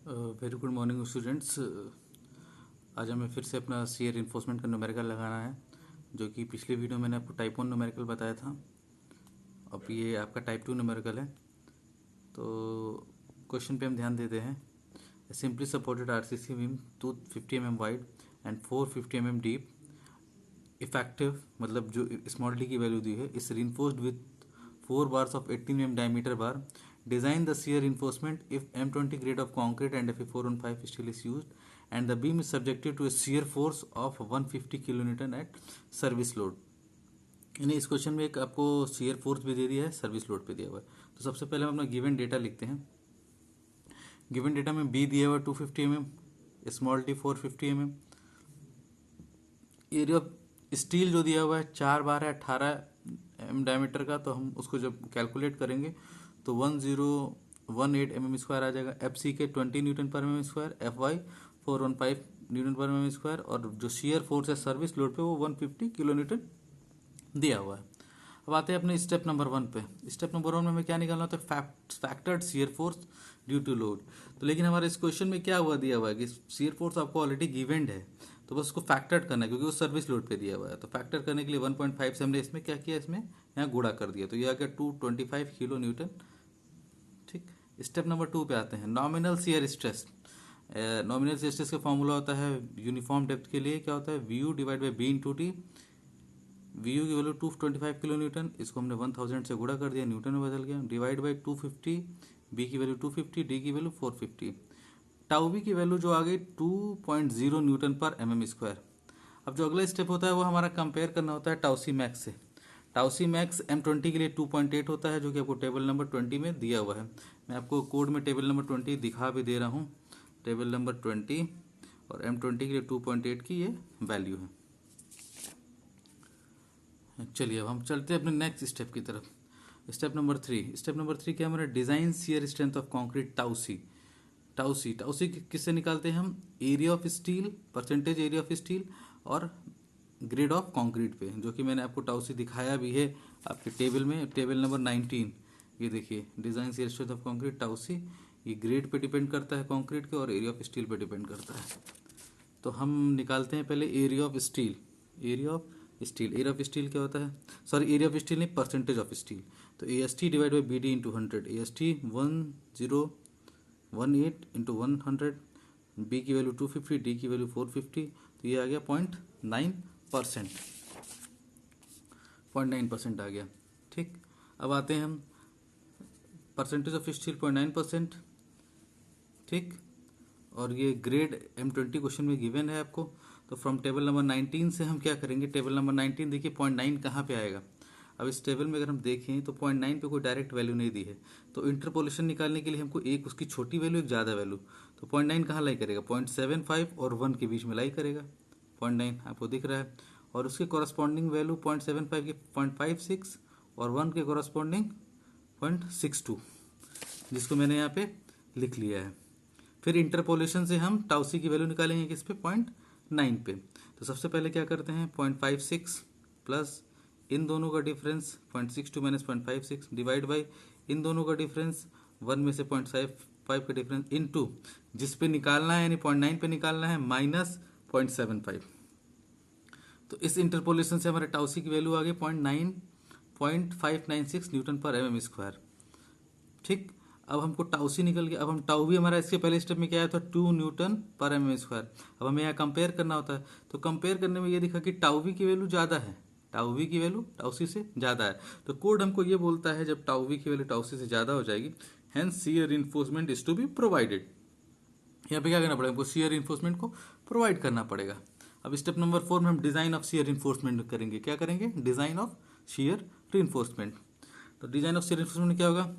Very good morning students. आज हमें फिर से अपना सीयर इन्फोर्समेंट का न्यूमेरिकल लगाना है, जो कि पिछले वीडियो में मैंने आपको टाइप 1 न्यूमेरिकल बताया था। अब ये आपका टाइप 2 न्यूमेरिकल है। तो क्वेश्चन पे हम ध्यान देते हैं। Simply supported RCC beam 250 mm wide and 450 mm deep, effective मतलब जो स्मॉल डी की वैल्यू दी है, इस reinforced with 4 bars of 18 mm diameter bar. Design the shear reinforcement if M20 grade of concrete and Fe415 steel is used and the beam is subjected to a shear force of 150 kilonewton at service load. यानी इस question में एक आपको shear force भी दे दिया है, service load पे दिया हुआ है। तो सबसे पहले हम अपना गिवन डेटा लिखते हैं। गिवन डेटा में बी दिया हुआ है 250 mm, small D 450 mm, area of steel जो दिया हुआ है 4 बार है 18 एम डायमीटर का। तो हम उसको जब कैलकुलेट करेंगे तो 1018 mm स्क्वायर आ जाएगा। एफ सी के 20 newton per mm square, F Y 415 newton per mm square, और जो शेयर फोर्स है सर्विस लोड पे वो 150 किलो न्यूटन दिया हुआ है। अब आते हैं अपने स्टेप नंबर 1 पे। स्टेप नंबर 1 में हमें क्या निकालना होता है? Factored shear force due to load. तो लेकिन हमारे इस क्वेश्चन में क्या हुआ दिया हुआ है कि शेयर फोर्स आपको ऑलरेडी गिवेंड है, तो बस उसको फैक्टर करना है क्योंकि वो सर्विस लोड पे दिया हुआ है। तो फैक्टर करने के लिए 1.5 से हमने इसमें क्या किया, इसमें यहाँ गुणा कर दिया, तो ये आ गया 225 किलो न्यूटन। ठीक, स्टेप नंबर 2 पे आते हैं। Nominal shear stress. Nominal shear stress का फॉर्मूला होता है यूनिफॉर्म डेप्थ के लिए, क्या होता है? V U divide by B into T. V U की वैल्यू 225 किलो न्यूटन, इसको हमने 1000 से गुणा कर दिया, न्यूटन में बदल गया, डिवाइड बाई 250, बी की वैल्यू 250, डी की वैल्यू 450। टाउ बी की वैल्यू जो आ गई 2.0 न्यूटन पर mm स्क्वायर। अब जो अगला स्टेप होता है वो हमारा कंपेयर करना होता है टाउसी मैक्स से। टाउसी मैक्स M20 के लिए 2.8 होता है, जो कि आपको टेबल नंबर 20 में दिया हुआ है। मैं आपको कोड में टेबल नंबर 20 दिखा भी दे रहा हूँ। टेबल नंबर 20 और M20 के लिए 2.8 की ये वैल्यू है। चलिए अब हम चलते हैं अपने नेक्स्ट स्टेप की तरफ। Step number 3। स्टेप नंबर 3 क्या हमारा? Design shear strength of concrete टाउसी। टाउसी किससे निकालते हैं हम? Area of steel, percentage area of steel और ग्रेड ऑफ कंक्रीट पे, जो कि मैंने आपको टाउसी दिखाया भी है आपके टेबल में, टेबल नंबर 19। ये देखिए design shear strength of concrete tau C, ये ग्रेड पे डिपेंड करता है कंक्रीट के और एरिया ऑफ स्टील पे डिपेंड करता है। तो हम निकालते हैं पहले area of steel. Area of steel, area of steel क्या होता है? सॉरी, एरिया ऑफ स्टील नहीं, परसेंटेज ऑफ स्टील। तो A S T divide by B D into 100। A S T 1018 into 100, B की वैल्यू 250, डी की value 450, तो ये आ गया 0.9%। 0.9% आ गया। ठीक, अब आते हैं हम परसेंटेज ऑफ स्टील 0.9%। ठीक, और ये ग्रेड M20 क्वेश्चन में गिवन है आपको। तो फ्रॉम टेबल नंबर 19 से हम क्या करेंगे? टेबल नंबर 19 देखिए 0.9 कहाँ पे आएगा। अब इस टेबल में अगर हम देखें तो 0.9 पे कोई डायरेक्ट वैल्यू नहीं दी है, तो इंटरपोलेशन निकालने के लिए हमको एक उसकी छोटी वैल्यू एक ज़्यादा वैल्यू, तो 0.9 कहाँ लाई करेगा? 0.75 और 1 के बीच में लाई करेगा। 0.9 आपको दिख रहा है, और उसके कॉरस्पॉन्डिंग वैल्यू 0.75 की 0.56 और 1 के कॉरस्पॉन्डिंग 0.62, जिसको मैंने यहाँ पे लिख लिया है। फिर इंटरपोलेशन से हम टाउसी की वैल्यू निकालेंगे किस पे? 0.9 पे। तो सबसे पहले क्या करते हैं? 0.56 प्लस इन दोनों का डिफरेंस 0.62 माइनस 0.56 डिवाइड बाई इन दोनों का डिफरेंस 1 में से 0.5 का डिफरेंस इनटू जिस पे निकालना है यानी 0.9 पे निकालना है माइनस 0.75। तो इस इंटरपोलेशन से हमारे टाउसी की वैल्यू आ गई 0.596 न्यूटन पर mm स्क्वायर। ठीक, अब हमको टाउसी निकल गया। अब हम टाउ भी हमारा इसके पहले स्टेप में क्या आया था? 2 न्यूटन पर mm स्क्वायर। अब हमें यहाँ कंपेयर करना होता है, तो कंपेयर करने में ये दिखा कि टाउ वी की वैल्यू ज़्यादा है, टाउ वी की वैल्यू टाउसी से ज़्यादा है। तो कोड हमको ये बोलता है जब टाउ वी की वैल्यू टाउसी से ज़्यादा हो जाएगी, hence shear reinforcement is to be provided. यहाँ पे क्या करना पड़ेगा? हमको शियर रिइंफोर्समेंट को प्रोवाइड करना पड़ेगा। अब स्टेप नंबर 4 में हम डिजाइन ऑफ शियर रिइंफोर्समेंट करेंगे। क्या करेंगे? Design of shear reinforcement. तो डिजाइन ऑफ शियर रिइंफोर्समेंट में क्या होगा?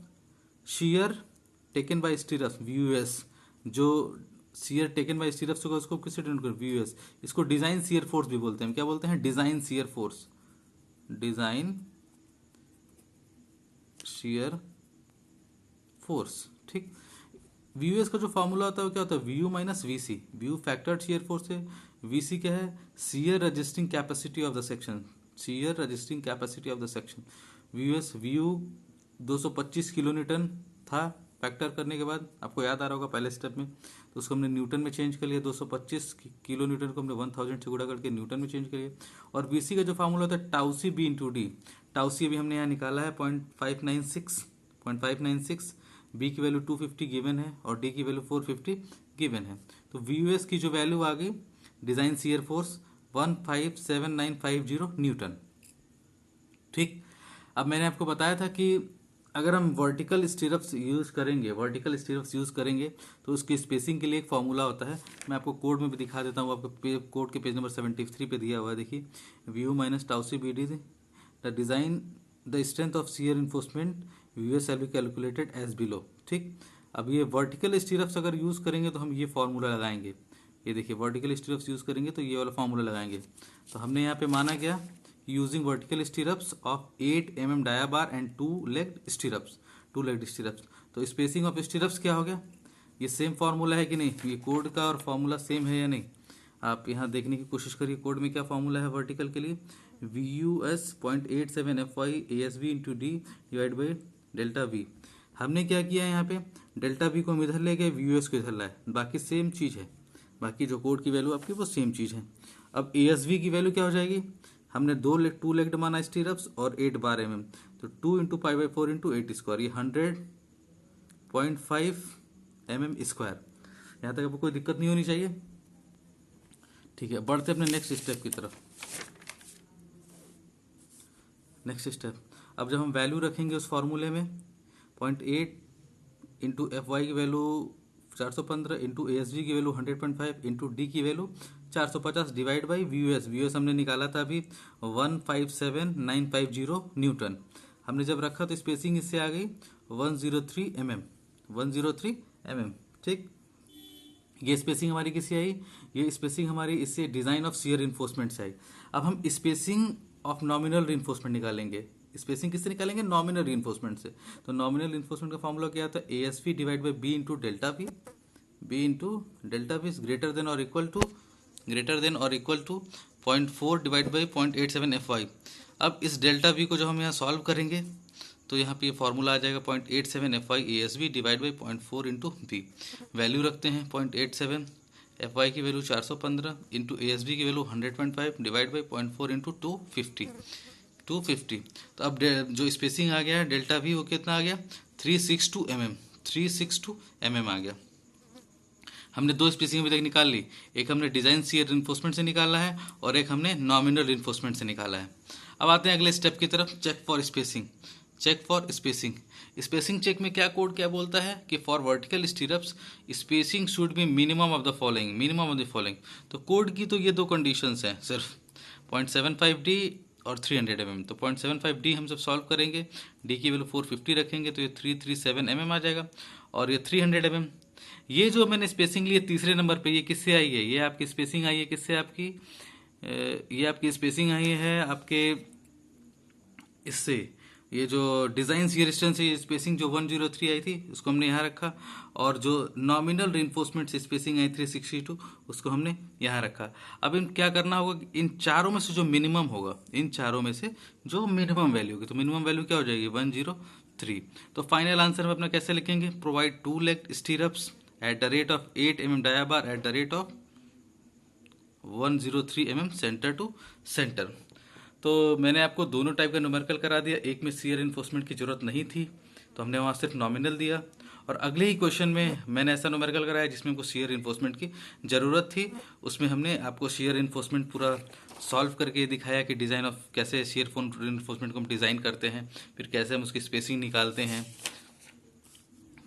Shear taken by stirrups VUS, जो शियर टेकन बाय स्टीरप्स होगा उसको किससे डिनोट करें? VUS। इसको डिजाइन शियर फोर्स भी बोलते हैं। क्या बोलते हैं? Design shear force, design shear force. ठीक, VUS का जो फॉर्मूला होता है वो क्या होता है? VU minus VC। VU factored shear force है, VC क्या है? Shear resisting capacity of the section, shear resisting capacity of the section. VU 225 kilo Newton था फैक्टर करने के बाद आपको याद आ रहा होगा पहले स्टेप में, तो उसको हमने न्यूटन में चेंज कर लिया। 225 किलो न्यूटन को हमने 1000 से गुणा करके न्यूटन में चेंज कर लिया। और बीसी का जो फार्मूला होता है टाउ सी b into d, tau c अभी हमने यहाँ निकाला है 0.596, बी की वैल्यू 250 गिवन है और डी की वैल्यू 450 गिवन है। तो वीयूएस की जो वैल्यू आ गई डिजाइन शियर फोर्स 157950 न्यूटन। ठीक, अब मैंने आपको बताया था कि अगर हम वर्टिकल स्टीरअप्स यूज करेंगे तो उसकी स्पेसिंग के लिए एक फॉर्मूला होता है। मैं आपको कोड में भी दिखा देता हूँ, आपको कोड के पेज नंबर 73 पे दिया हुआ है। देखिए, V U minus tau C B D the design the strength of shear enforcement V S L be calculated as below. ठीक, अब ये वर्टिकल स्टीरअप्स अगर यूज करेंगे तो हम ये फॉर्मूला लगाएंगे। ये देखिए, वर्टिकल स्टीरअप्स यूज करेंगे तो ये वाला फॉर्मूला लगाएंगे। तो हमने यहाँ पे माना क्या, using vertical stirrups of 8 mm dia bar and 2-legged stirrups. तो स्पेसिंग ऑफ स्टीरअप्स क्या हो गया, ये सेम फार्मूला है कि नहीं, ये कोड का और फार्मूला सेम है या नहीं, आप यहाँ देखने की कोशिश करिए। कोड में क्या फार्मूला है वर्टिकल के लिए, V U S 0.87 F Y A S V into D divide by delta V. हमने क्या किया है यहाँ पे, डेल्टा वी को हम इधर ले गए, वी यू एस को इधर लाए, बाकी सेम चीज़ है, बाकी जो कोड की वैल्यू आपकी वो सेम चीज़ है। अब ए एस वी की वैल्यू क्या हो जाएगी, हमने 2 लेग्ड माना स्टीरअप्स और 8 बार mm, तो 2 into pi by 4 into 8 square, ये 100.5 mm स्क्वायर। यहाँ तक आपको कोई दिक्कत नहीं होनी चाहिए। ठीक है, बढ़ते अपने नेक्स्ट स्टेप की तरफ। नेक्स्ट स्टेप, अब जब हम वैल्यू रखेंगे उस फॉर्मूले में 0.8 इंटू एफ वाई की value 415 into A S V की वैल्यू 100.5 इंटू डी की value 450 divide by V U S हमने निकाला था अभी 157950 न्यूटन। हमने जब रखा तो स्पेसिंग इससे आ गई 103 mm। ठीक, ये स्पेसिंग हमारी किससे आई, ये स्पेसिंग हमारी इससे डिजाइन ऑफ शियर इन्फोर्समेंट से आई। अब हम स्पेसिंग ऑफ नॉमिनल रीइंफोर्समेंट निकालेंगे। स्पेसिंग किससे निकालेंगे, नॉमिनल रीइंफोर्समेंट से। तो नॉमिनल रीइंफोर्समेंट का फॉर्मूला क्या आता है, a S V divide by B into delta v, b into delta v is greater than और equal to 0.4 divide by 0.87 F y. अब इस डेल्टा वी को जब हम यहाँ सॉल्व करेंगे तो यहाँ पे ये फॉर्मूला आ जाएगा 0.87 F Y A S V divide by 0.4 into B. Value रखते हैं 0.87, एफ वाई की value 415 into A S V की वैल्यू 100.5 डिवाइड बाई 0.4 इंटू 250। तो अब जो स्पेसिंग आ गया है डेल्टा वी वो कितना आ गया, 362 mm आ गया। हमने दो स्पेसिंग अभी तक निकाल ली, एक हमने डिजाइन शियर रिइंफोर्समेंट से निकाला है और एक हमने नॉमिनल रिइंफोर्समेंट से निकाला है। अब आते हैं अगले स्टेप की तरफ, check for spacing. Spacing check में क्या कोड क्या बोलता है कि for vertical stirrups spacing should be minimum of the following. तो कोड की तो ये दो कंडीशंस हैं सिर्फ, 0.75D और 300 mm। तो 0.75D हम जब सॉल्व करेंगे, डी की वैल्यू 450 रखेंगे तो ये 337 mm आ जाएगा। और ये 300 mm, ये जो मैंने स्पेसिंग ली है तीसरे नंबर पे, ये किससे आई है, ये आपकी स्पेसिंग आई है किससे, आपकी ये आपकी स्पेसिंग आई है आपके इससे, ये जो डिजाइन शियर स्ट्रेंथ से स्पेसिंग जो 103 आई थी उसको हमने यहाँ रखा, और जो नॉमिनल रिइंफोर्समेंट से स्पेसिंग आई 362 उसको हमने यहाँ रखा। अब इन क्या करना होगा, इन चारों में से जो मिनिमम होगा, इन चारों में से जो मिनिमम वैल्यू होगी, तो मिनिमम वैल्यू क्या हो जाएगी 103। तो फाइनल आंसर में अपना कैसे लिखेंगे, provide 2-legged स्टीरअप्स at the rate of 8 mm dia bar at the rate of 103 mm centre to centre. तो मैंने आपको दोनों टाइप का न्यूमेरिकल करा दिया, एक में शियर इन्फोर्समेंट की जरूरत नहीं थी तो हमने वहाँ सिर्फ नॉमिनल दिया, और अगले ही क्वेश्चन में मैंने ऐसा न्यूमेरिकल कराया जिसमें हमको शियर इन्फोर्समेंट की ज़रूरत थी, उसमें हमने आपको शियर इन्फोर्समेंट पूरा सॉल्व करके दिखाया कि डिज़ाइन ऑफ कैसे शियर इन्फोर्समेंट को हम डिज़ाइन करते हैं, फिर कैसे हम उसकी स्पेसिंग निकालते हैं,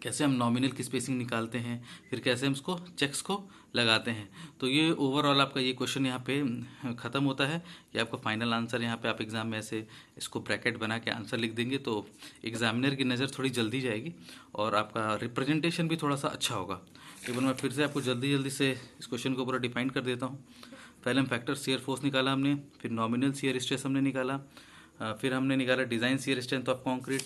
कैसे हम नॉमिनल की स्पेसिंग निकालते हैं, फिर कैसे हम उसको चेक्स को लगाते हैं। तो ये ओवरऑल आपका ये क्वेश्चन यहाँ पे ख़त्म होता है। ये आपका फाइनल आंसर, यहाँ पे आप एग्ज़ाम में ऐसे इसको ब्रैकेट बना के आंसर लिख देंगे तो एग्जामिनर की नज़र थोड़ी जल्दी जाएगी और आपका रिप्रेजेंटेशन भी थोड़ा सा अच्छा होगा। एक बार मैं फिर से आपको जल्दी से इस क्वेश्चन को पूरा डिफाइन कर देता हूँ। पहले हम फैक्टर शियर फोर्स निकाला हमने, फिर नॉमिनल शियर स्ट्रेस हमने निकाला, फिर हमने निकाला design shear strength of concrete,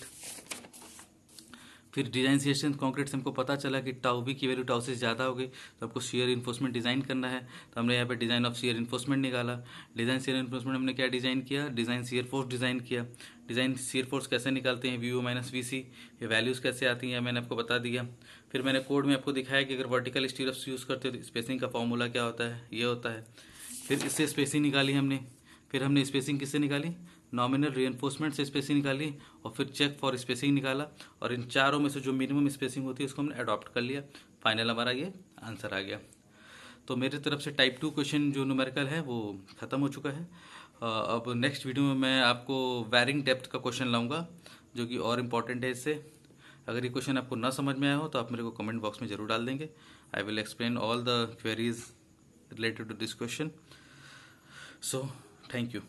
फिर डिजाइन शियर स्ट्रेंथ कॉन्क्रीट से हमको पता चला कि टाउ बी की वैल्यू टाउ से ज़्यादा हो गई तो आपको शियर इन्फोर्समेंट डिज़ाइन करना है, तो हमने यहाँ पे डिज़ाइन ऑफ शियर इन्फोर्समेंट निकाला। डिज़ाइन शियर इन्फोर्समेंट हमने क्या डिज़ाइन किया, डिज़ाइन शियर फोर्स डिज़ाइन किया। डिज़ाइन शियर फोर्स कैसे निकालते हैं, वी ओ माइनस वी सी, ये वैल्यूज़ कैसे आती हैं मैंने आपको बता दिया। फिर मैंने कोड में आपको दिखाया कि अगर वर्टिकल स्टीयरअप्स यूज़ करते हो तो स्पेसिंग का फॉर्मूला क्या होता है, ये होता है। फिर इससे स्पेसिंग निकाली हमने, फिर हमने स्पेसिंग किससे निकाली, नॉमिनल रीएनफोर्समेंट से स्पेसिंग निकाली, और फिर चेक फॉर स्पेसिंग निकाला, और इन चारों में से जो मिनिमम स्पेसिंग होती है उसको हमने अडॉप्ट कर लिया। फाइनल हमारा ये आंसर आ गया। तो मेरी तरफ से टाइप 2 क्वेश्चन जो न्यूमेरिकल है वो ख़त्म हो चुका है। अब नेक्स्ट वीडियो में मैं आपको वैरिंग डेप्थ का क्वेश्चन लाऊंगा जो कि और इम्पॉर्टेंट है इससे। अगर ये क्वेश्चन आपको ना समझ में आया हो तो आप मेरे को कमेंट बॉक्स में ज़रूर डाल देंगे। I will explain all the queries related to this question. So thank you.